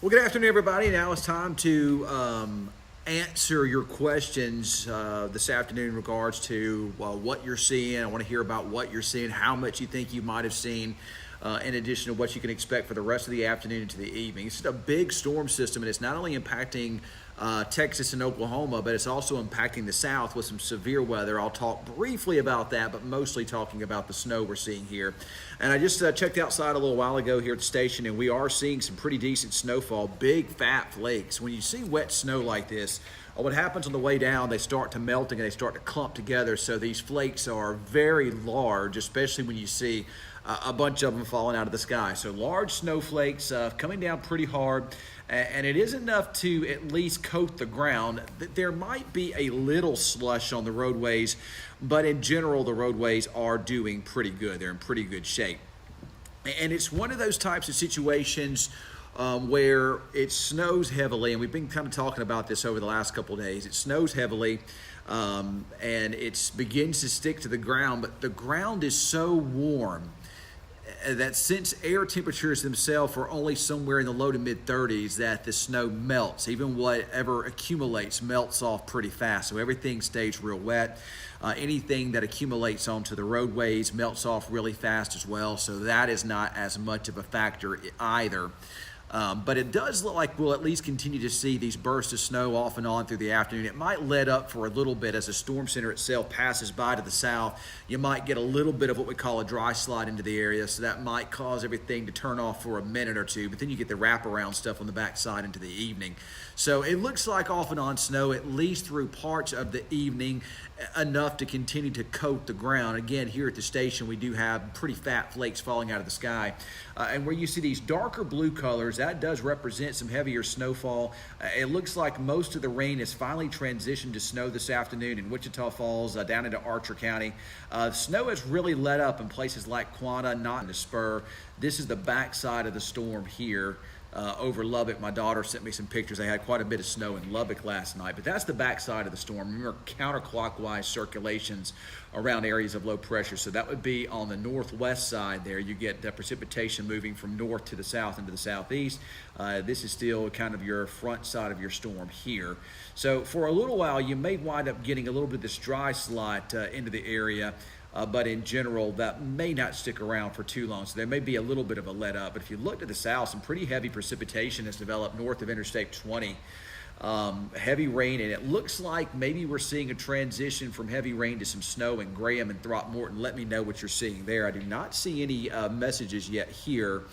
Well, good afternoon, everybody. Now it's time to answer your questions this afternoon in regards to what you're seeing. I want to hear about what you're seeing, how much you think you might have seen, in addition to what you can expect for the rest of the afternoon into the evening. It's just a big storm system, and it's not only impacting Texas and Oklahoma, but it's also impacting the South with some severe weather. I'll talk briefly about that, but mostly talking about the snow we're seeing here. And I just checked outside a little while ago here at the station, and we are seeing some pretty decent snowfall, big fat flakes. When you see wet snow like this, what happens on the way down, they start to melting and they start to clump together. So these flakes are very large, especially when you see a bunch of them falling out of the sky. So large snowflakes coming down pretty hard, and it is enough to at least coat the ground. There might be a little slush on the roadways, but in general, the roadways are doing pretty good. They're in pretty good shape. And it's one of those types of situations where it snows heavily, and we've been kind of talking about this over the last couple of days. It snows heavily, and it begins to stick to the ground, but the ground is so warm that since air temperatures themselves are only somewhere in the low to mid 30s, that the snow melts. Even whatever accumulates melts off pretty fast, so everything stays real wet. Anything that accumulates onto the roadways melts off really fast as well, so that is not as much of a factor either. But it does look like we'll at least continue to see these bursts of snow off and on through the afternoon. It might let up for a little bit as the storm center itself passes by to the south. You might get a little bit of what we call a dry slide into the area, so that might cause everything to turn off for a minute or two, but then you get the wraparound stuff on the backside into the evening. So it looks like off and on snow, at least through parts of the evening, enough to continue to coat the ground. Again, here at the station, we do have pretty fat flakes falling out of the sky. And where you see these darker blue colors, that does represent some heavier snowfall. It looks like most of the rain has finally transitioned to snow this afternoon in Wichita Falls, down into Archer County. Snow has really let up in places like Quanah, not in the Spur. This is the backside of the storm here. Over Lubbock. My daughter sent me some pictures. They had quite a bit of snow in Lubbock last night, but that's the backside of the storm. Remember, counterclockwise circulations around areas of low pressure. So that would be on the northwest side there. You get the precipitation moving from north to the south into the southeast. This is still kind of your front side of your storm here. So for a little while, you may wind up getting a little bit of this dry slide into the area. But in general, that may not stick around for too long. So there may be a little bit of a let up. But if you look to the south, some pretty heavy precipitation has developed north of Interstate 20. Heavy rain, and it looks like maybe we're seeing a transition from heavy rain to some snow in Graham and Throckmorton. Let me know what you're seeing there. I do not see any messages yet here.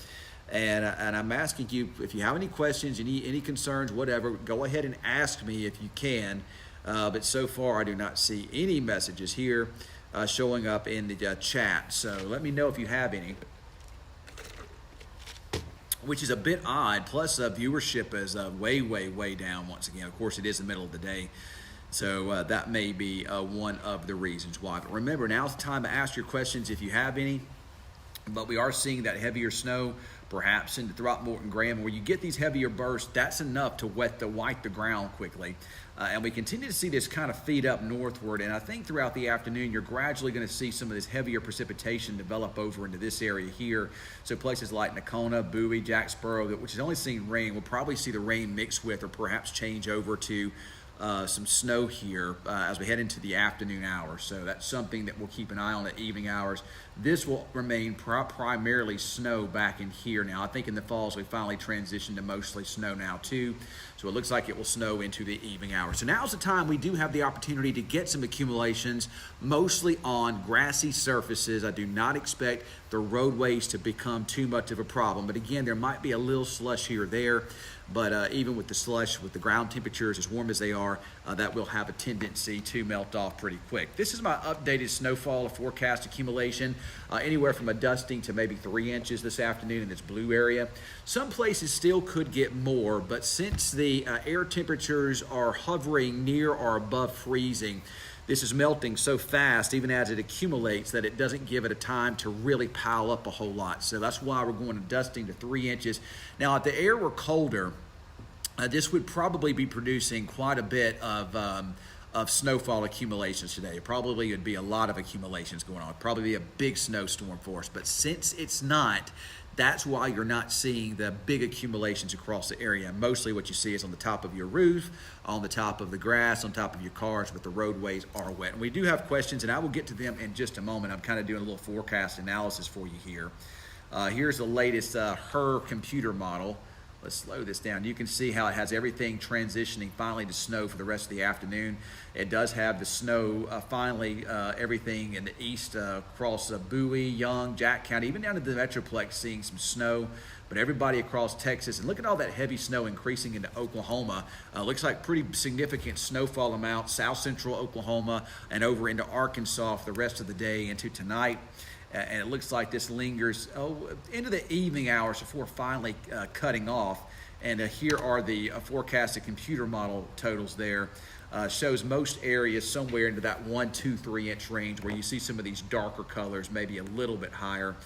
And I'm asking you, if you have any questions, any concerns, whatever, go ahead and ask me if you can. But so far, I do not see any messages here showing up in the chat. So let me know if you have any, which is a bit odd. Plus, viewership is way down once again. Of course, it is the middle of the day. So that may be one of the reasons why. But remember, now's the time to ask your questions if you have any. But we are seeing that heavier snow, perhaps into Throckmorton, Graham, where you get these heavier bursts. That's enough to wipe the ground quickly. And we continue to see this kind of feed up northward. And I think throughout the afternoon, you're gradually going to see some of this heavier precipitation develop over into this area here. So places like Nocona, Bowie, Jacksboro, which has only seen rain, will probably see the rain mix with or perhaps change over to some snow here as we head into the afternoon hours. So that's something that we'll keep an eye on at evening hours. This will remain primarily snow back in here now. I think in the falls we finally transitioned to mostly snow now too. So it looks like it will snow into the evening hours. So now's the time we do have the opportunity to get some accumulations, mostly on grassy surfaces. I do not expect the roadways to become too much of a problem. But again, there might be a little slush here or there. But even with the slush, with the ground temperatures as warm as they are, that will have a tendency to melt off pretty quick. This is my updated snowfall forecast accumulation, anywhere from a dusting to maybe 3 inches this afternoon in this blue area. Some places still could get more, but since the air temperatures are hovering near or above freezing, this is melting so fast, even as it accumulates, that it doesn't give it a time to really pile up a whole lot. So that's why we're going to dusting to 3 inches. Now, if the air were colder, this would probably be producing quite a bit of snowfall accumulations today. Probably would be a lot of accumulations going on. Probably be a big snowstorm for us. But since it's not, That's why you're not seeing the big accumulations across the area. Mostly what you see is on the top of your roof, on the top of the grass, on top of your cars, but the roadways are wet. And we do have questions, and I will get to them in just a moment. I'm kind of doing a little forecast analysis for you here. Here's the latest HER computer model. Let's slow this down. You can see how it has everything transitioning finally to snow for the rest of the afternoon. It does have the snow finally, everything in the east across Bowie, Young, Jack County, even down to the Metroplex seeing some snow. But everybody across Texas, and look at all that heavy snow increasing into Oklahoma. Looks like pretty significant snowfall amount, south central Oklahoma and over into Arkansas for the rest of the day into tonight. And it looks like this lingers into the evening hours before finally cutting off. And here are the forecasted computer model totals there. Shows most areas somewhere into that 1, 2, 3 inch range where you see some of these darker colors, maybe a little bit higher.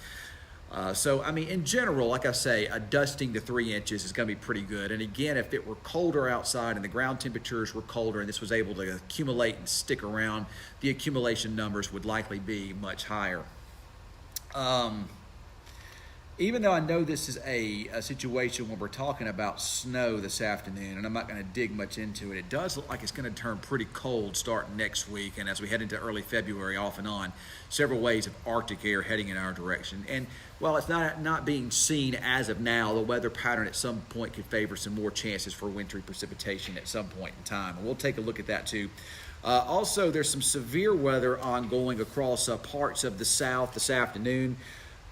So, I mean, in general, like I say, a dusting to 3 inches is going to be pretty good. And again, if it were colder outside and the ground temperatures were colder and this was able to accumulate and stick around, the accumulation numbers would likely be much higher. Even though I know this is a situation when we're talking about snow this afternoon, and I'm not going to dig much into it, it does look like it's going to turn pretty cold starting next week, and as we head into early February off and on, several waves of Arctic air heading in our direction. And while it's not being seen as of now, the weather pattern at some point could favor some more chances for wintry precipitation at some point in time, and we'll take a look at that too. Also, there's some severe weather ongoing across parts of the South this afternoon.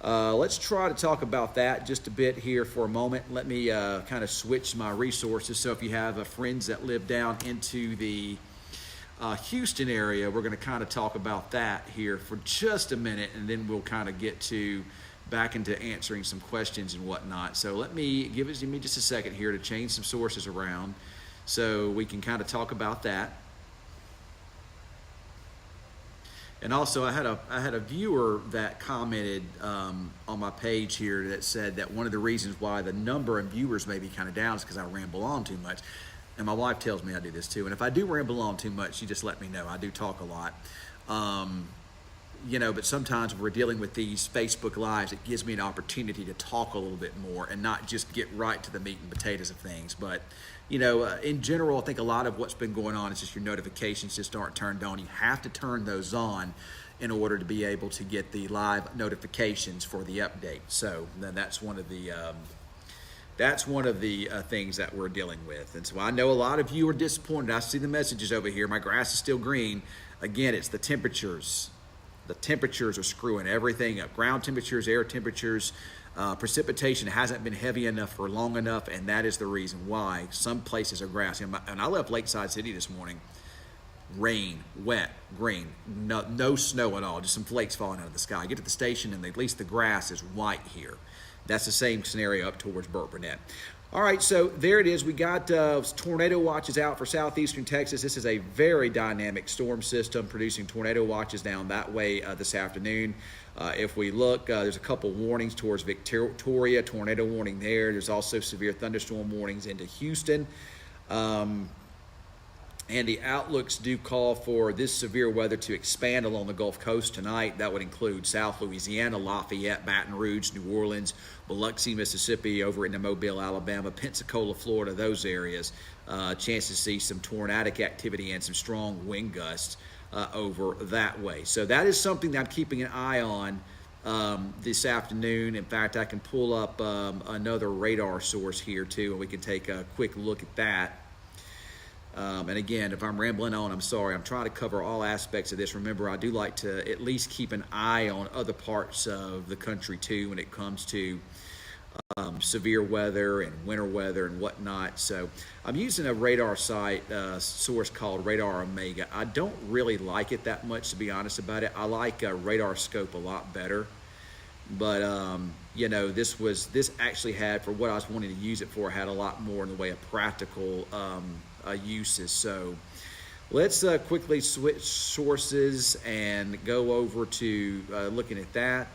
Let's try to talk about that just a bit here for a moment. Let me kind of switch my resources. So if you have friends that live down into the Houston area, we're going to kind of talk about that here for just a minute, and then we'll kind of get back into answering some questions and whatnot. So let me give me just a second here to change some sources around so we can kind of talk about that. And also, I had a viewer that commented on my page here that said that one of the reasons why the number of viewers may be kind of down is because I ramble on too much. And my wife tells me I do this too. And if I do ramble on too much, she just let me know. I do talk a lot. But sometimes when we're dealing with these Facebook Lives, it gives me an opportunity to talk a little bit more and not just get right to the meat and potatoes of things. But in general, I think a lot of what's been going on is just your notifications just aren't turned on. You have to turn those on in order to be able to get the live notifications for the update. So then that's one of the things that we're dealing with. And so I know a lot of you are disappointed. I see the messages over here. My grass is still green. Again, it's the temperatures. The temperatures are screwing everything up. Ground temperatures, air temperatures. Precipitation hasn't been heavy enough for long enough, and that is the reason why some places are grassy. And I left Lakeside City this morning. Rain, wet, green, no snow at all, just some flakes falling out of the sky. I get to the station, and at least the grass is white here. That's the same scenario up towards Burke Burnett. All right, so there it is. We got tornado watches out for southeastern Texas. This is a very dynamic storm system producing tornado watches down that way this afternoon. If we look, there's a couple warnings towards Victoria, tornado warning there. There's also severe thunderstorm warnings into Houston. And the outlooks do call for this severe weather to expand along the Gulf Coast tonight. That would include South Louisiana, Lafayette, Baton Rouge, New Orleans, Biloxi, Mississippi, over into Mobile, Alabama, Pensacola, Florida, those areas. Chance to see some tornadic activity and some strong wind gusts over that way. So that is something that I'm keeping an eye on this afternoon. In fact, I can pull up another radar source here too, and we can take a quick look at that. And again, if I'm rambling on, I'm sorry. I'm trying to cover all aspects of this. Remember, I do like to at least keep an eye on other parts of the country too when it comes to severe weather and winter weather and whatnot. So I'm using a radar site source called Radar Omega. I don't really like it that much, to be honest about it. I like Radar Scope a lot better. But this actually had, for what I was wanting to use it for, had a lot more in the way of practical uses. So let's quickly switch sources and go over to looking at that.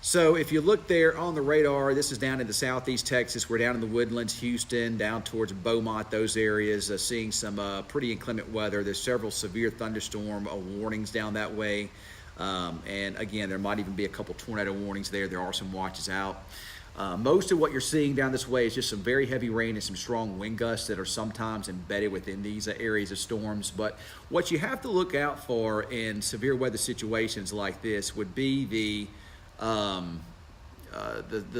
So if you look there on the radar, this is down into southeast Texas. We're down in the Woodlands, Houston, down towards Beaumont, those areas, seeing some pretty inclement weather. There's several severe thunderstorm warnings down that way. And again, there might even be a couple tornado warnings there. There are some watches out. Most of what you're seeing down this way is just some very heavy rain and some strong wind gusts that are sometimes embedded within these areas of storms. But what you have to look out for in severe weather situations like this would be the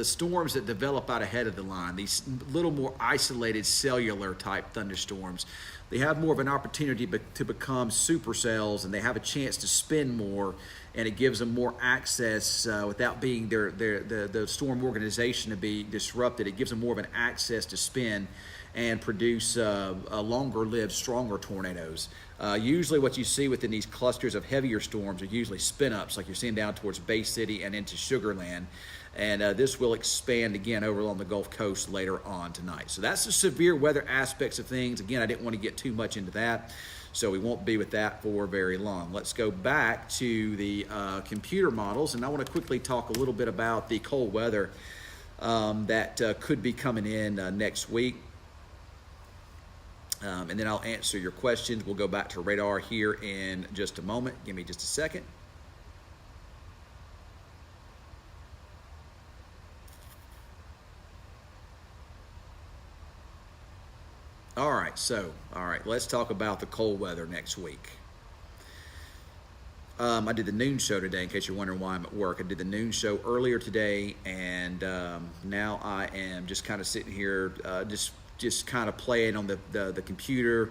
storms that develop out ahead of the line, these little more isolated cellular type thunderstorms. They have more of an opportunity to become supercells, and they have a chance to spin more, and it gives them more access without being the storm organization to be disrupted. It gives them more of an access to spin and produce longer-lived, stronger tornadoes. Usually what you see within these clusters of heavier storms are usually spin-ups, like you're seeing down towards Bay City and into Sugar Land. And this will expand again over on the Gulf Coast later on tonight. So that's the severe weather aspects of things. Again, I didn't want to get too much into that, so we won't be with that for very long. Let's go back to the computer models, and I want to quickly talk a little bit about the cold weather that could be coming in next week. And then I'll answer your questions. We'll go back to radar here in just a moment. Give me just a second. All right, let's talk about the cold weather next week. I did the noon show today, in case you're wondering why I'm at work. I did the noon show earlier today, and now I am just kind of sitting here, just kind of playing on the computer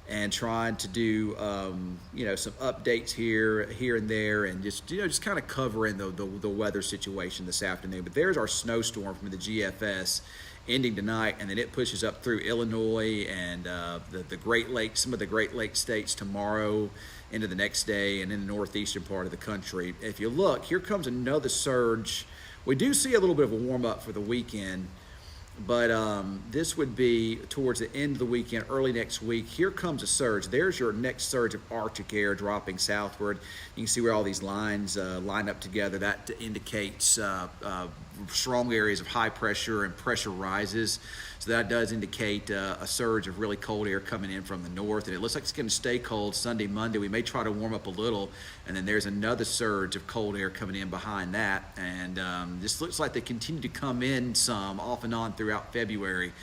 and trying to do some updates here and there, and just kind of covering the weather situation this afternoon. But there's our snowstorm from the GFS ending tonight, and then it pushes up through Illinois and the Great Lakes, some of the Great Lakes states tomorrow into the next day, and in the northeastern part of the country. If you look, here comes another surge. We do see a little bit of a warm up for the weekend, but this would be towards the end of the weekend, early next week. Here comes a surge. There's your next surge of Arctic air dropping southward. You can see where all these lines line up together. That indicates strong areas of high pressure and pressure rises. So that does indicate a surge of really cold air coming in from the north. And it looks like it's going to stay cold Sunday, Monday. We may try to warm up a little. And then there's another surge of cold air coming in behind that. And this looks like they continue to come in some off and on throughout February.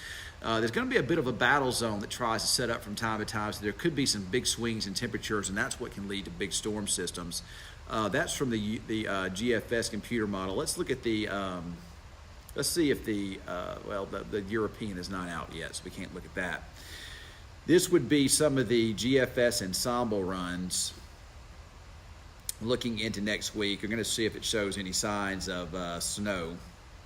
There's going to be a bit of a battle zone that tries to set up from time to time. So there could be some big swings in temperatures, and that's what can lead to big storm systems. That's from the GFS computer model. Let's look at the, let's see if the European is not out yet, so we can't look at that. This would be some of the GFS ensemble runs looking into next week. You're going to see if it shows any signs of snow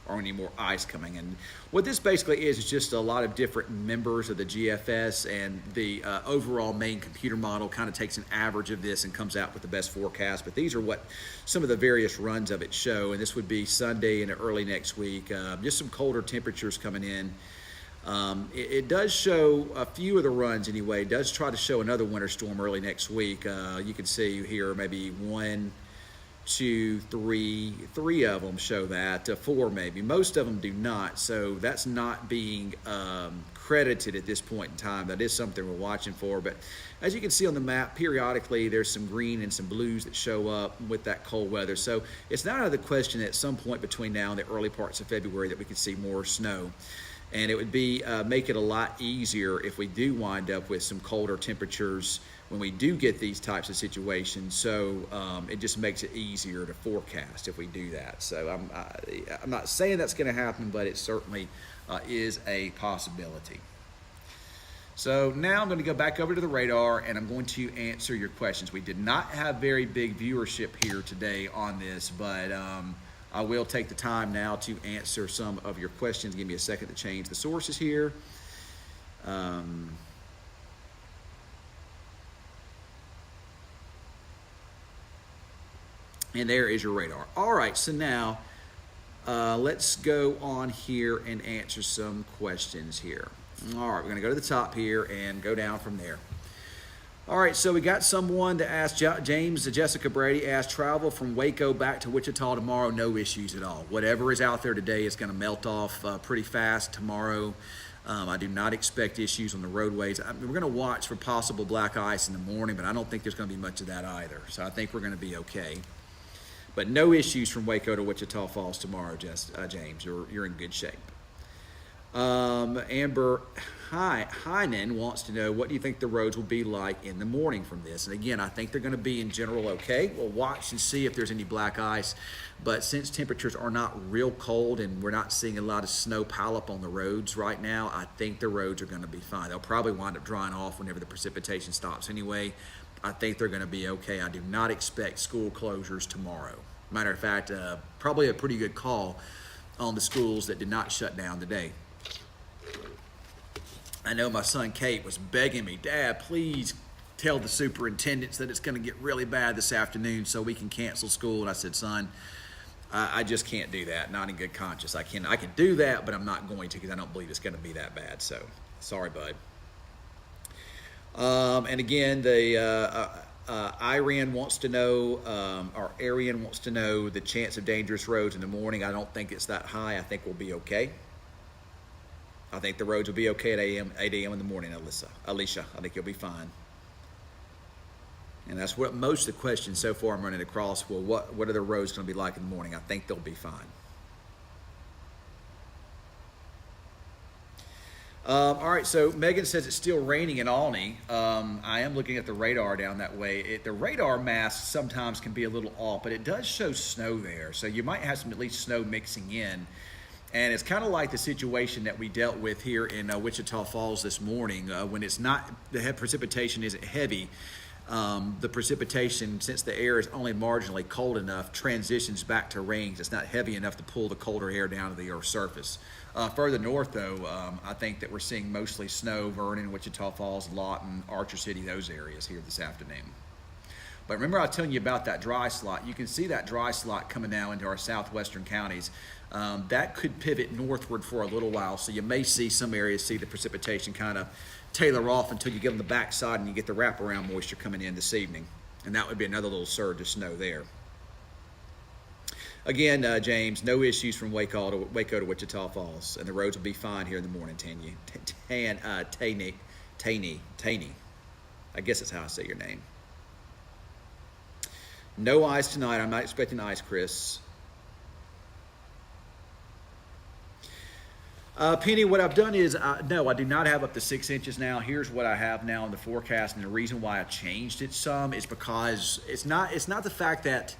or any more ice coming in. What this basically is just a lot of different members of the GFS, and the overall main computer model kind of takes an average of this and comes out with the best forecast. But these are what some of the various runs of it show, and this would be Sunday and early next week. Just some colder temperatures coming in. It does show a few of the runs anyway. It does try to show another winter storm early next week. You can see here maybe 1, 2, 3 of them show that, 4 maybe. Most of them do not, so that's not being credited at this point in time. That is something we're watching for, but as you can see on the map, periodically there's some green and some blues that show up with that cold weather. So it's not out of the question that at some point between now and the early parts of February that we could see more snow. And it would be make it a lot easier if we do wind up with some colder temperatures when we do get these types of situations. So it just makes it easier to forecast if we do that. So I'm not saying that's going to happen, but it certainly is a possibility. So now I'm going to go back over to the radar, and I'm going to answer your questions. We did not have very big viewership here today on this, but I will take the time now to answer some of your questions. Give me a second to change the sources here. And there is your radar. All right, so now let's go on here and answer some questions here. All right, we're going to go to the top here and go down from there. All right, so we got someone that asked, Jessica Brady asked, travel from Waco back to Wichita tomorrow, no issues at all. Whatever is out there today is going to melt off pretty fast tomorrow. I do not expect issues on the roadways. We're going to watch for possible black ice in the morning, but I don't think there's going to be much of that either. So I think we're going to be okay. But no issues from Waco to Wichita Falls tomorrow, James. You're in good shape. Amber Heinen wants to know, what do you think the roads will be like in the morning from this? And again, I think they're going to be in general okay. We'll watch and see if there's any black ice. But since temperatures are not real cold and we're not seeing a lot of snow pile up on the roads right now, I think the roads are going to be fine. They'll probably wind up drying off whenever the precipitation stops anyway. I think they're going to be okay. I do not expect school closures tomorrow. Matter of fact, probably a pretty good call on the schools that did not shut down today. I know my son Kate was begging me, Dad, please tell the superintendents that it's going to get really bad this afternoon so we can cancel school. And I said, son, I just can't do that. Not in good conscience. I can do that, but I'm not going to, because I don't believe it's going to be that bad. So sorry, bud. And again, Arian wants to know, or Arian wants to know the chance of dangerous roads in the morning. I don't think it's that high. I think we'll be okay. I think the roads will be okay at 8 a.m. in the morning, Alicia. I think you'll be fine. And that's what most of the questions so far I'm running across. Well, what are the roads going to be like in the morning? I think they'll be fine. All right, so Megan says it's still raining in Albany. I am looking at the radar down that way. The radar mask sometimes can be a little off, but it does show snow there. So you might have some at least snow mixing in. And it's kind of like the situation that we dealt with here in Wichita Falls this morning when it's not, the precipitation isn't heavy. The precipitation, since the air is only marginally cold enough, transitions back to rains. It's not heavy enough to pull the colder air down to the Earth's surface. Further north, though, I think that we're seeing mostly snow, Vernon, Wichita Falls, Lawton, Archer City, those areas here this afternoon. But remember I was telling you about that dry slot. You can see that dry slot coming now into our southwestern counties. That could pivot northward for a little while, so you may see some areas see the precipitation kind of tailor off until you get on the backside and you get the wraparound moisture coming in this evening. And that would be another little surge of snow there. Again, James, no issues from Waco to Wichita Falls, and the roads will be fine here in the morning, Taney. I guess that's how I say your name. No ice tonight. I'm not expecting ice, Chris. Penny, what I've done is, no, I do not have up to 6 inches now. Here's what I have now in the forecast, and the reason why I changed it some is because it's not the fact that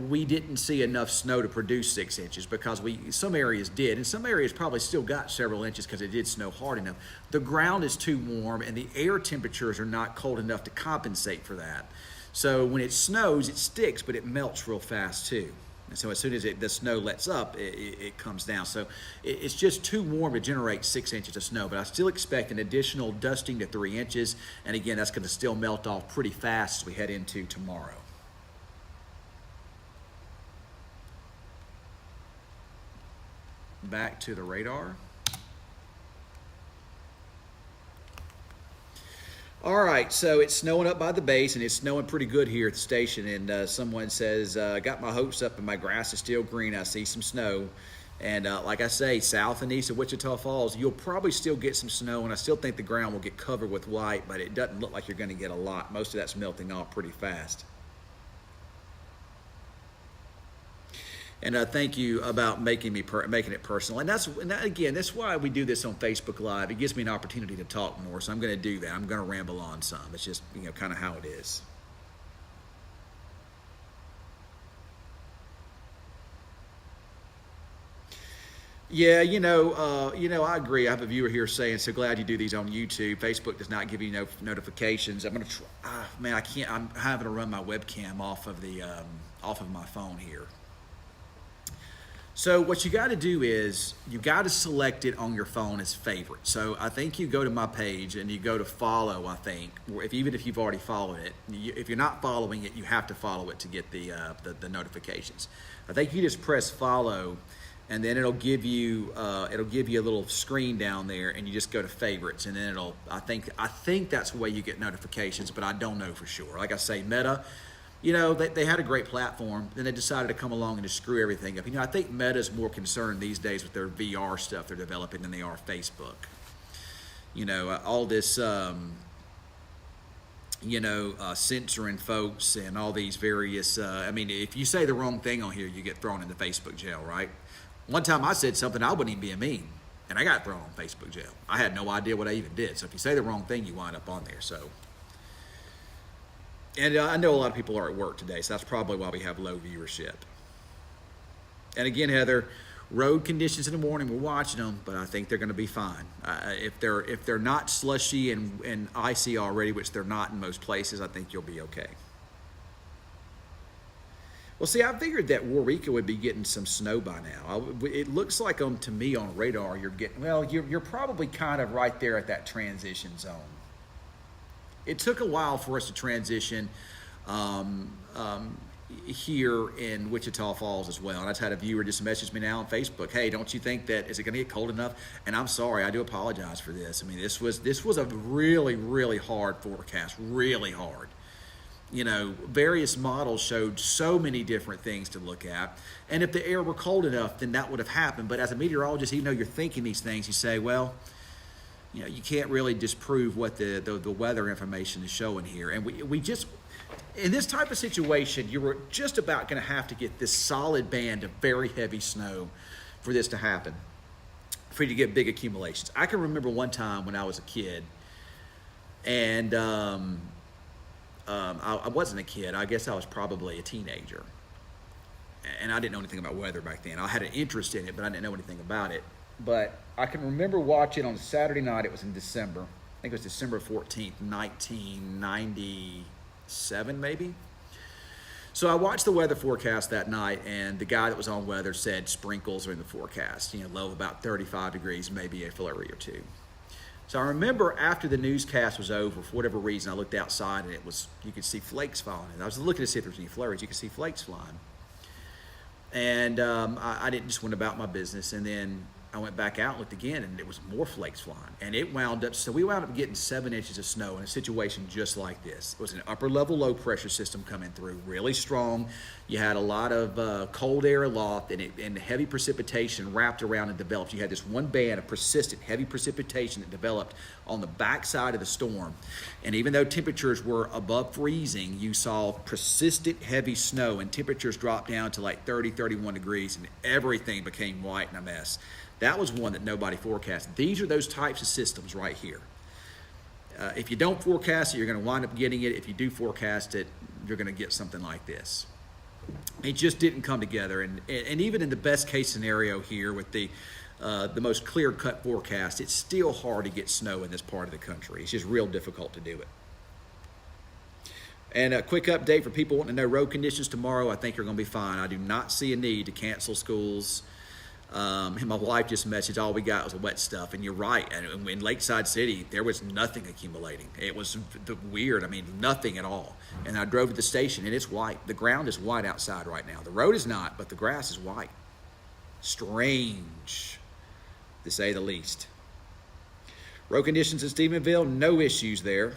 we didn't see enough snow to produce 6 inches, because some areas did, and some areas probably still got several inches because it did snow hard enough. The ground is too warm, and the air temperatures are not cold enough to compensate for that. So when it snows, it sticks, but it melts real fast too. And so as soon as the snow lets up, it comes down. So it's just too warm to generate 6 inches of snow, but I still expect an additional dusting to 3 inches. And again, that's going to still melt off pretty fast as we head into tomorrow. Back to the radar. All right, so it's snowing up by the base, and it's snowing pretty good here at the station. And someone says, got my hopes up and my grass is still green. I see some snow. And like I say, south and east of Wichita Falls, you'll probably still get some snow, and I still think the ground will get covered with white, but it doesn't look like you're going to get a lot. Most of that's melting off pretty fast. And thank you about making it personal. And again, that's why we do this on Facebook Live. It gives me an opportunity to talk more, so I'm going to do that. I'm going to ramble on some. It's just, kind of how it is. Yeah, I agree. I have a viewer here saying, so glad you do these on YouTube. Facebook does not give you no notifications. I'm going to try. Man, I can't. I'm having to run my webcam off of my phone here. So what you got to do is you got to select it on your phone as favorite. So I think you go to my page and you go to follow, I think, or even if you've already followed it. If you're not following it, you have to follow it to get the notifications. I think you just press follow and then it'll give you a little screen down there, and you just go to favorites, and then I think that's the way you get notifications, but I don't know for sure. Like I say, Meta, they had a great platform, then they decided to come along and just screw everything up. I think Meta's more concerned these days with their VR stuff they're developing than they are Facebook. All this censoring folks and all these various, if you say the wrong thing on here, you get thrown into Facebook jail, right? One time I said something I wouldn't even be a meme, and I got thrown on Facebook jail. I had no idea what I even did. So if you say the wrong thing, you wind up on there. So, and I know a lot of people are at work today, so that's probably why we have low viewership. And again, Heather, road conditions in the morning, we're watching them, but I think they're going to be fine. If they're not slushy and icy already, which they're not in most places, I think you'll be okay. Well, see, I figured that Waurika would be getting some snow by now. It looks like to me on radar, you're probably kind of right there at that transition zone. It took a while for us to transition here in Wichita Falls as well. And I just had a viewer just message me now on Facebook, hey, don't you think is it going to get cold enough? And I'm sorry, I do apologize for this. This was a really, really hard forecast, really hard. Various models showed so many different things to look at. And if the air were cold enough, then that would have happened. But as a meteorologist, even though you're thinking these things, you say, well, you can't really disprove what the weather information is showing here. And we just, in this type of situation, you were just about going to have to get this solid band of very heavy snow for this to happen, for you to get big accumulations. I can remember one time when I was a kid, and I wasn't a kid. I guess I was probably a teenager. And I didn't know anything about weather back then. I had an interest in it, but I didn't know anything about it. But I can remember watching on a Saturday night, it was in December. I think it was December 14th, 1997 maybe. So I watched the weather forecast that night, and the guy that was on weather said sprinkles are in the forecast, low of about 35 degrees, maybe a flurry or two. So I remember after the newscast was over, for whatever reason, I looked outside and you could see flakes falling. And I was looking to see if there was any flurries. You could see flakes flying. And I didn't just went about my business. And then I went back out and looked again, and it was more flakes flying. And we wound up getting 7 inches of snow in a situation just like this. It was an upper level low pressure system coming through, really strong. You had a lot of cold air aloft, and heavy precipitation wrapped around and developed. You had this one band of persistent heavy precipitation that developed on the backside of the storm. And even though temperatures were above freezing, you saw persistent heavy snow, and temperatures dropped down to like 30, 31 degrees, and everything became white and a mess. That was one that nobody forecasted. These are those types of systems right here. If you don't forecast it, you're going to wind up getting it. If you do forecast it, you're going to get something like this. It just didn't come together. And even in the best case scenario here with the most clear-cut forecast, it's still hard to get snow in this part of the country. It's just real difficult to do it. And a quick update for people wanting to know road conditions tomorrow, I think are going to be fine. I do not see a need to cancel schools. And my wife just messaged, all we got was the wet stuff. And you're right. And in Lakeside City, there was nothing accumulating. It was weird. Nothing at all. And I drove to the station, and it's white. The ground is white outside right now. The road is not, but the grass is white. Strange, to say the least. Road conditions in Stephenville, no issues there.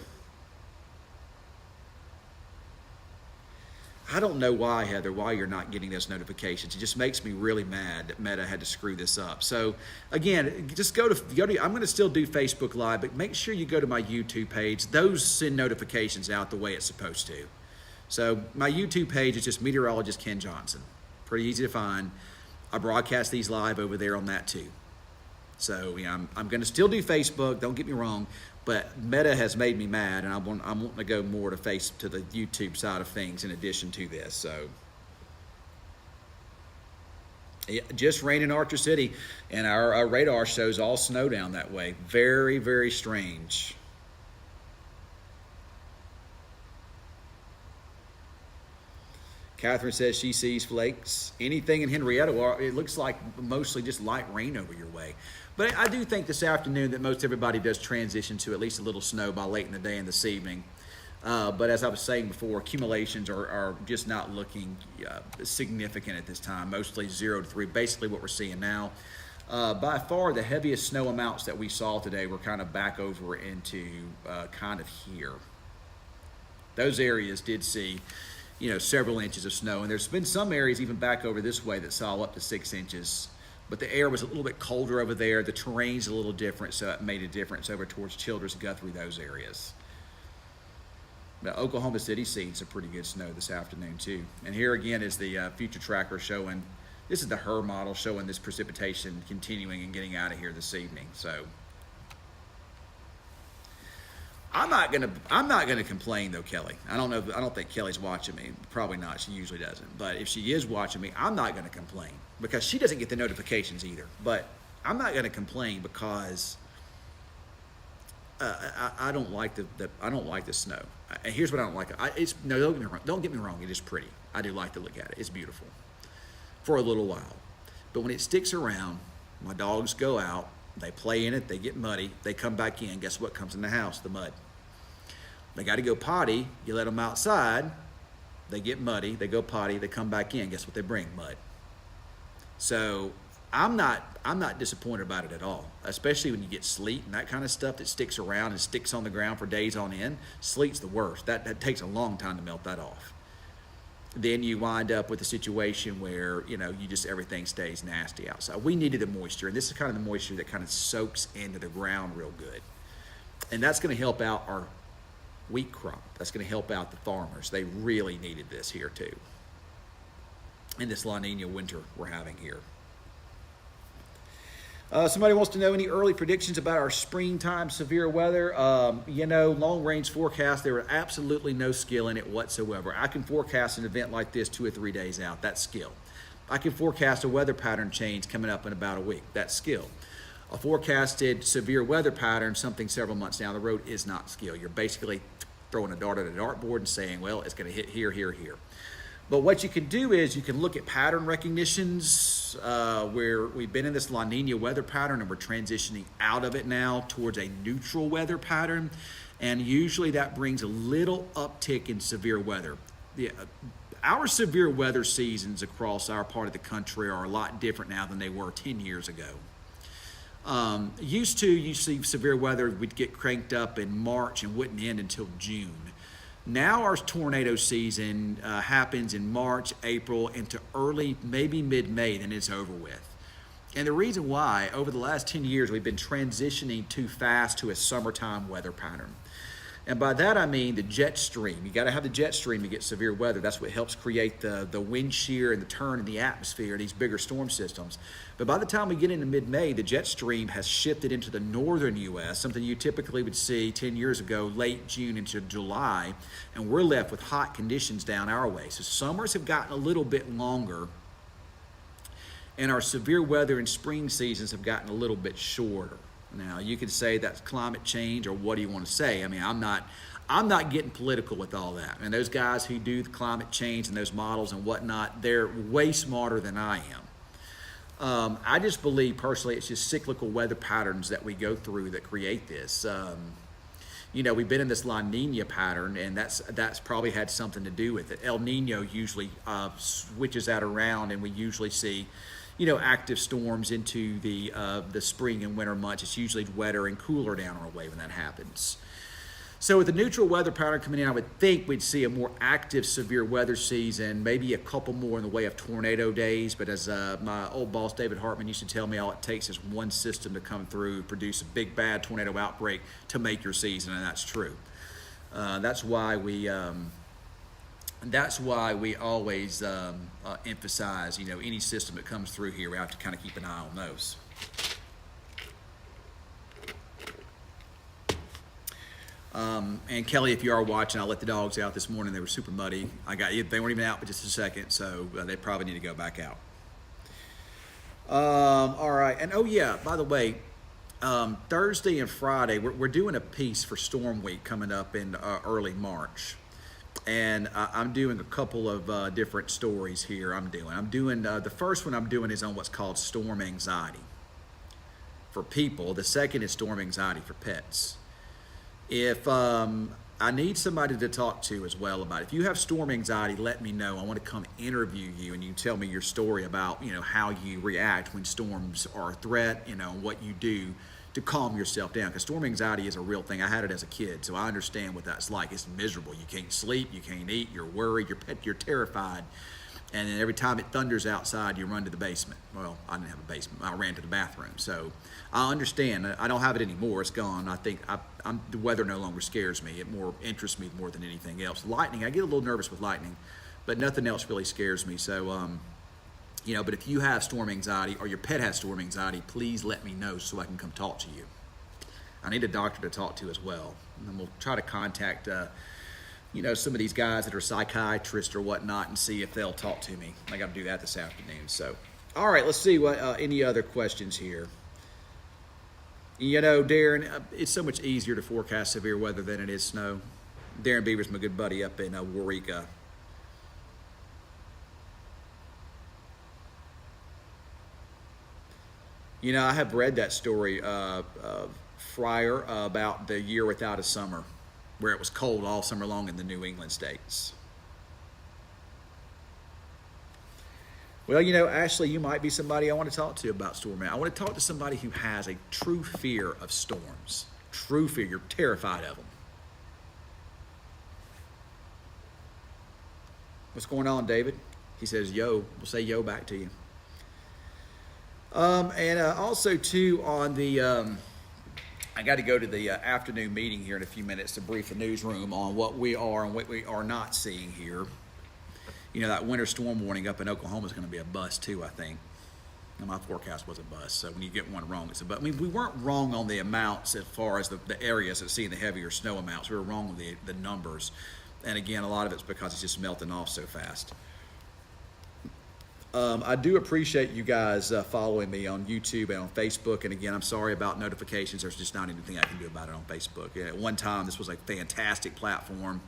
I don't know why, Heather, why you're not getting those notifications. It just makes me really mad that Meta had to screw this up. So again, just go to I'm going to still do Facebook Live, but make sure you go to my YouTube page. Those send notifications out the way it's supposed to. So my YouTube page is just Meteorologist Ken Johnson. Pretty easy to find. I broadcast these live over there on that too. So I'm going to still do Facebook, don't get me wrong, but Meta has made me mad, and I'm wanting to go more to the YouTube side of things in addition to this. So it just rained in Archer City, and our radar shows all snow down that way. Very, very strange. Catherine says she sees flakes. Anything in Henrietta, it looks like mostly just light rain over your way. But I do think this afternoon that most everybody does transition to at least a little snow by late in the day and this evening. But as I was saying before, accumulations are just not looking significant at this time, mostly 0 to 3, basically what we're seeing now. By far, the heaviest snow amounts that we saw today were kind of back over into kind of here. Those areas did see, several inches of snow. And there's been some areas even back over this way that saw up to 6 inches. But the air was a little bit colder over there. The terrain's a little different, so it made a difference over towards Childress, Guthrie, those areas. Now, Oklahoma City seen some pretty good snow this afternoon, too. And here again is the future tracker showing, this is the HRRR model showing this precipitation continuing and getting out of here this evening. So I'm not gonna complain though, Kelly. I don't think Kelly's watching me. Probably not. She usually doesn't. But if she is watching me, I'm not gonna complain because she doesn't get the notifications either. But I'm not gonna complain because I don't like the snow. And here's what I don't like. Don't get me wrong. It is pretty. I do like to look at it. It's beautiful for a little while. But when it sticks around, my dogs go out. They play in it, they get muddy, they come back in. Guess what comes in the house? The mud. They got to go potty, you let them outside, they get muddy, they go potty, they come back in. Guess what they bring? Mud. So I'm not disappointed about it at all, especially when you get sleet and that kind of stuff that sticks around and sticks on the ground for days on end. Sleet's the worst. That takes a long time to melt that off. Then you wind up with a situation where, everything stays nasty outside. We needed the moisture, and this is kind of the moisture that kind of soaks into the ground real good. And that's going to help out our wheat crop. That's going to help out the farmers. They really needed this here too. In this La Nina winter we're having here. Somebody wants to know any early predictions about our springtime severe weather. Long range forecast, there are absolutely no skill in it whatsoever. I can forecast an event like this 2 or 3 days out. That's skill. I can forecast a weather pattern change coming up in about a week. That's skill. A forecasted severe weather pattern, something several months down the road, is not skill. You're basically throwing a dart at a dartboard and saying, well, it's going to hit here, here, here. But what you can do is you can look at pattern recognitions where we've been in this La Nina weather pattern and we're transitioning out of it now towards a neutral weather pattern. And usually that brings a little uptick in severe weather. Our severe weather seasons across our part of the country are a lot different now than they were 10 years ago. You see severe weather would get cranked up in March and wouldn't end until June. Now our tornado season happens in March, April, into early, maybe mid-May, then it's over with. And the reason why, over the last 10 years, we've been transitioning too fast to a summertime weather pattern. And by that I mean the jet stream. You got to have the jet stream to get severe weather. That's what helps create the wind shear and the turn in the atmosphere, these bigger storm systems. But by the time we get into mid-May, the jet stream has shifted into the northern U.S., something you typically would see 10 years ago, late June into July, and we're left with hot conditions down our way. So summers have gotten a little bit longer, and our severe weather and spring seasons have gotten a little bit shorter. Now, you could say that's climate change, or what do you want to say? I mean, I'm not getting political with all that. And those guys who do the climate change and those models and whatnot, they're way smarter than I am. I just believe personally it's just cyclical weather patterns that we go through that create this. We've been in this La Nina pattern, and that's probably had something to do with it. El Nino usually switches that around, and we usually see active storms into the spring and winter months. It's usually wetter and cooler down our way when that happens. So with the neutral weather pattern coming in, I would think we'd see a more active severe weather season, maybe a couple more in the way of tornado days. But as my old boss David Hartman used to tell me, all it takes is one system to come through, produce a big bad tornado outbreak to make your season, and that's true. That's why we always emphasize, any system that comes through here, we have to kind of keep an eye on those. And Kelly, if you are watching, I let the dogs out this morning. They were super muddy. They weren't even out for just a second, so they probably need to go back out. All right, and by the way, Thursday and Friday, we're doing a piece for Storm Week coming up in early March. And I'm doing a couple of different stories here. I'm doing the first one I'm doing is on what's called storm anxiety for people. The second is storm anxiety for pets. If I need somebody to talk to as well about it. If you have storm anxiety, let me know. I want to come interview you, and you tell me your story about, how you react when storms are a threat, what you do to calm yourself down. Because storm anxiety is a real thing. I had it as a kid, so I understand what that's like. It's miserable. You can't sleep, you can't eat, you're worried, you're terrified. And then every time it thunders outside, you run to the basement. Well, I didn't have a basement. I ran to the bathroom. So I understand. I don't have it anymore. It's gone. I think the weather no longer scares me. It more interests me more than anything else. Lightning, I get a little nervous with lightning, but nothing else really scares me. So, but if you have storm anxiety or your pet has storm anxiety, please let me know so I can come talk to you. I need a doctor to talk to as well. And then we'll try to contact some of these guys that are psychiatrists or whatnot and see if they'll talk to me. I got to do that this afternoon. So, all right, let's see what any other questions here. Darren, it's so much easier to forecast severe weather than it is snow. Darren Beaver's my good buddy up in Warika. I have read that story of Fryer about the year without a summer, where it was cold all summer long in the New England states. Well, Ashley, you might be somebody I want to talk to about storm. I want to talk to somebody who has a true fear of storms. True fear. You're terrified of them. What's going on, David? He says, yo. We'll say yo back to you. Also, too, on the... I got to go to the afternoon meeting here in a few minutes to brief the newsroom on what we are and what we are not seeing here. That winter storm warning up in Oklahoma is going to be a bust too, I think. And my forecast was a bust, so when you get one wrong, it's a bust. I mean, we weren't wrong on the amounts as far as the areas that see the heavier snow amounts. We were wrong on the numbers. And again, a lot of it's because it's just melting off so fast. I do appreciate you guys following me on YouTube and on Facebook. And again, I'm sorry about notifications. There's just not anything I can do about it on Facebook. At one time, this was a fantastic platform.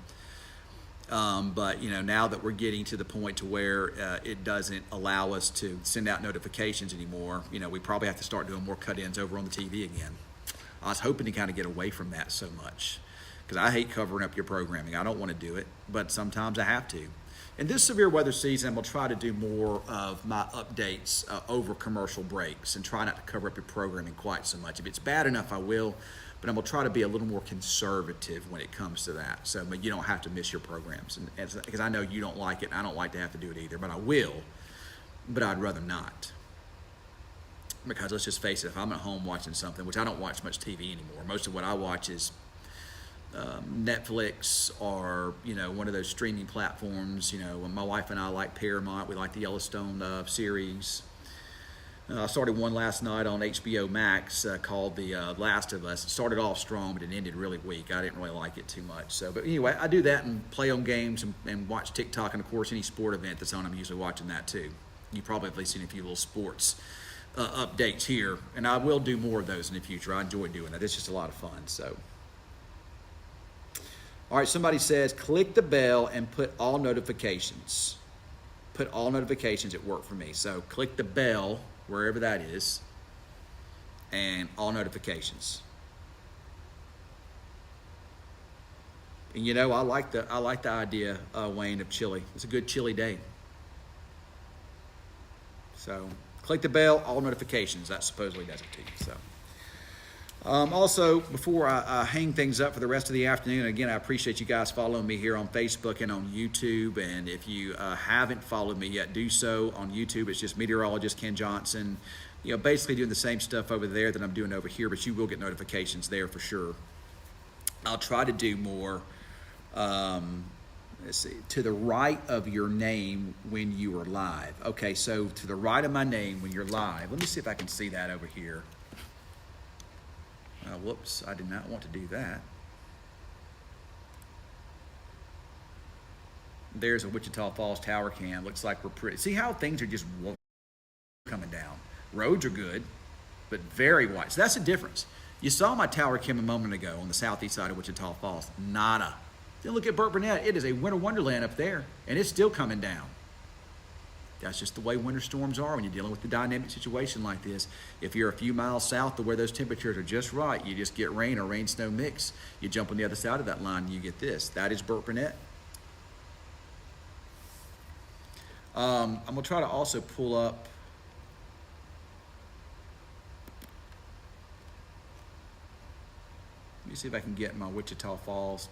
But now that we're getting to the point to where it doesn't allow us to send out notifications anymore, we probably have to start doing more cut-ins over on the TV again. I was hoping to kind of get away from that so much because I hate covering up your programming. I don't want to do it, but sometimes I have to. In this severe weather season, I'm going to try to do more of my updates over commercial breaks and try not to cover up your programming quite so much. If it's bad enough, I will, but I'm going to try to be a little more conservative when it comes to that. So, but you don't have to miss your programs, because I know you don't like it, and I don't like to have to do it either, but I will, but I'd rather not. Because let's just face it, if I'm at home watching something, which I don't watch much TV anymore, most of what I watch is Netflix or one of those streaming platforms. My wife and I like Paramount. We like the Yellowstone series. I started one last night on HBO Max called The Last of Us. It started off strong, but it ended really weak. I didn't really like it too much. So, but anyway, I do that and play on games and watch TikTok, and of course any sport event that's on, I'm usually watching that too. You probably seen a few little sports updates here, and I will do more of those in the future. I enjoy doing that. It's just a lot of fun. So. All right, somebody says, click the bell and put all notifications. Put all notifications at work for me. So click the bell, wherever that is, and all notifications. And I like the idea, Wayne, of chili. It's a good chilly day. So click the bell, all notifications. That supposedly does it to you. So. Also, before I hang things up for the rest of the afternoon, again, I appreciate you guys following me here on Facebook and on YouTube. And if you haven't followed me yet, do so on YouTube. It's just meteorologist Ken Johnson. Basically doing the same stuff over there that I'm doing over here, but you will get notifications there for sure. I'll try to do more, let's see, to the right of your name when you are live. Okay, so to the right of my name when you're live. Let me see if I can see that over here. Whoops, I did not want to do that. There's a Wichita Falls tower cam. Looks like we're pretty. See how things are just coming down. Roads are good, but very white. So that's the difference. You saw my tower cam a moment ago on the southeast side of Wichita Falls. Nada. Then look at Burt Burnett. It is a winter wonderland up there, and it's still coming down. That's just the way winter storms are when you're dealing with a dynamic situation like this. If you're a few miles south to where those temperatures are just right, you just get rain or rain-snow mix. You jump on the other side of that line and you get this. That is Burt Burnett. I'm going to try to also pull up let me see if I can get my Wichita Falls,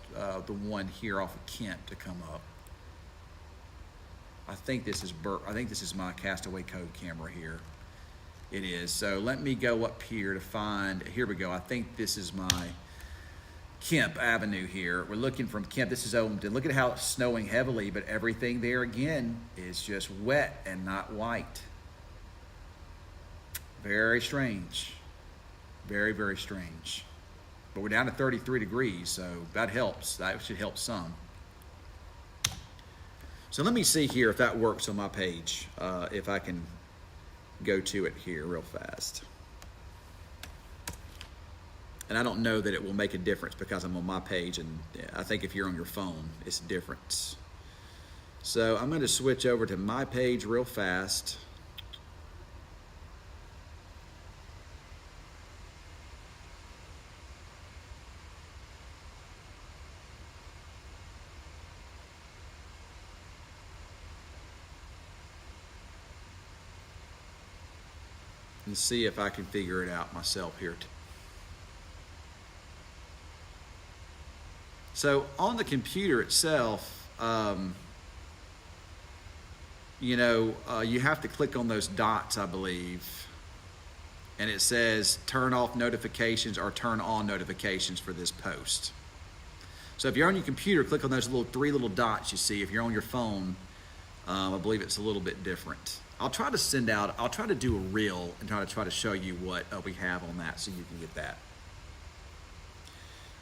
the one here off of Kent to come up. I think this is Burt. I think this is my Castaway Cove camera here. It is. So let me go up here to find, here we go. I think this is my Kemp Avenue here. We're looking from Kemp. This is Oldham. Look at how it's snowing heavily, but everything there again is just wet and not white. Very strange. Very, very strange. But we're down to 33 degrees, so that helps. That should help some. So let me see here if that works on my page, if I can go to it here real fast. And I don't know that it will make a difference because I'm on my page, and I think if you're on your phone, it's different. So I'm going to switch over to my page real fast. And see if I can figure it out myself here. So on the computer itself, you have to click on those dots, I believe, and it says turn off notifications or turn on notifications for this post. So if you're on your computer, click on those three little dots you see. If you're on your phone, I believe it's a little bit different. I'll try to do a reel and try to show you what we have on that so you can get that.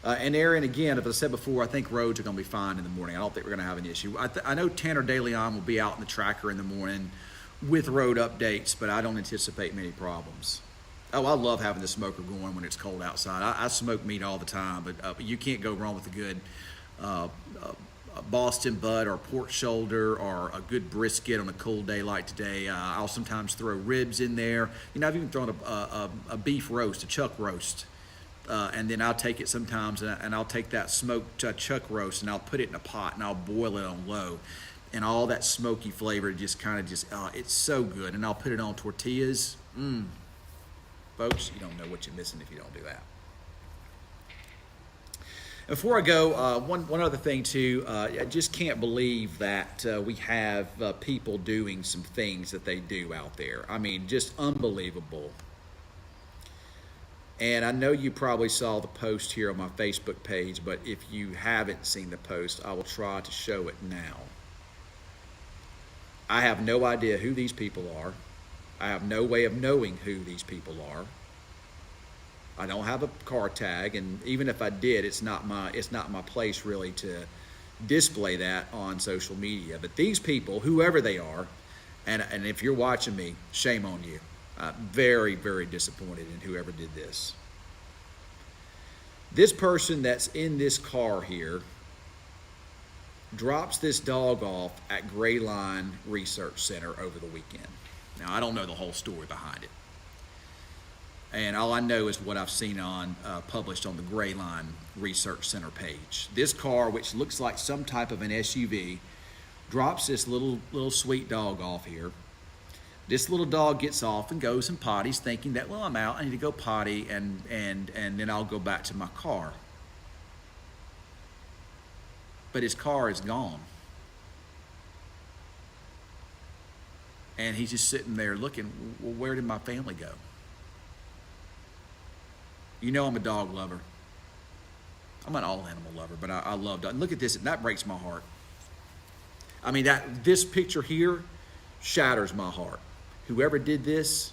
And Aaron, again, as I said before, I think roads are going to be fine in the morning. I don't think we're going to have an issue. I know Tanner DeLeon will be out in the tracker in the morning with road updates, but I don't anticipate many problems. Oh, I love having the smoker going when it's cold outside. I smoke meat all the time, but you can't go wrong with a good Boston butt or pork shoulder or a good brisket on a cold day like today. I'll sometimes throw ribs in there. I've even thrown a beef roast, a chuck roast. And then I'll take it sometimes and I'll take that smoked chuck roast and I'll put it in a pot and I'll boil it on low. And all that smoky flavor just it's so good. And I'll put it on tortillas. Folks, you don't know what you're missing if you don't do that. Before I go, one other thing too, I just can't believe that we have people doing some things that they do out there. I mean, just unbelievable. And I know you probably saw the post here on my Facebook page, but if you haven't seen the post, I will try to show it now. I have no idea who these people are. I have no way of knowing who these people are. I don't have a car tag, and even if I did, it's not my place really to display that on social media. But these people, whoever they are, and if you're watching me, shame on you. Very, very disappointed in whoever did this. This person that's in this car here drops this dog off at Gray Line Research Center over the weekend. Now, I don't know the whole story behind it. And all I know is what I've seen on published on the Gray Line Research Center page. This car, which looks like some type of an SUV, drops this little sweet dog off here. This little dog gets off and goes and potties, thinking that, well, I'm out, I need to go potty, and then I'll go back to my car. But his car is gone. And he's just sitting there looking, well, where did my family go? I'm a dog lover. I'm an all animal lover, but I love dogs. Look at this, and that breaks my heart. I mean, this picture here shatters my heart. Whoever did this,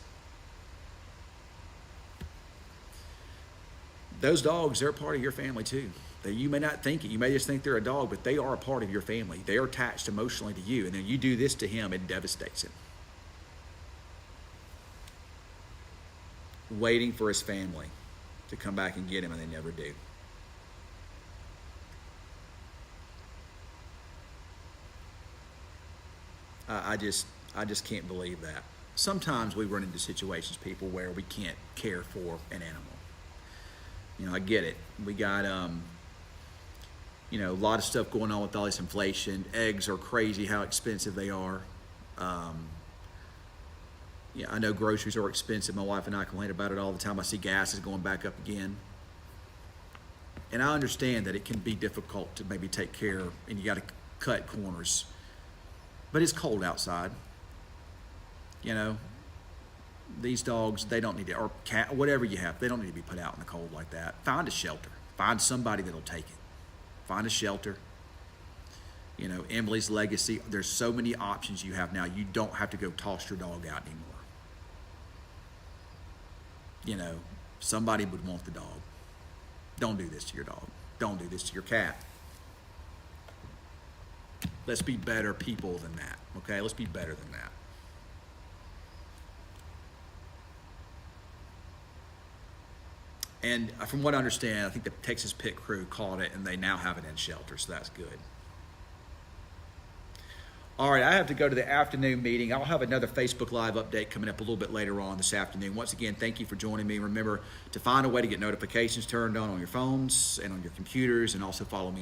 those dogs, they're a part of your family too. You may not think it. You may just think they're a dog, but they are a part of your family. They are attached emotionally to you. And then you do this to him, it devastates him. Waiting for his family to come back and get him, and they never do. I just can't believe that. Sometimes we run into situations, people, where we can't care for an animal. You know, I get it. We got, you know, a lot of stuff going on with all this inflation. Eggs are crazy how expensive they are. Yeah, I know groceries are expensive. My wife and I complain about it all the time. I see gas is going back up again. And I understand that it can be difficult to maybe take care and you got to cut corners. But it's cold outside. You know, these dogs, they don't need to, or cat, whatever you have, they don't need to be put out in the cold like that. Find a shelter. Find somebody that'll take it. Find a shelter. You know, Emily's Legacy, there's so many options you have now. You don't have to go toss your dog out anymore. You know, somebody would want the dog. Don't do this to your dog. Don't do this to your cat. Let's be better people than that, okay? Let's be better than that. And from what I understand, I think the Texas Pit Crew caught it, and they now have it in shelter, so that's good. All right, I have to go to the afternoon meeting. I'll have another Facebook Live update coming up a little bit later on this afternoon. Once again, thank you for joining me. Remember to find a way to get notifications turned on your phones and on your computers, and also follow me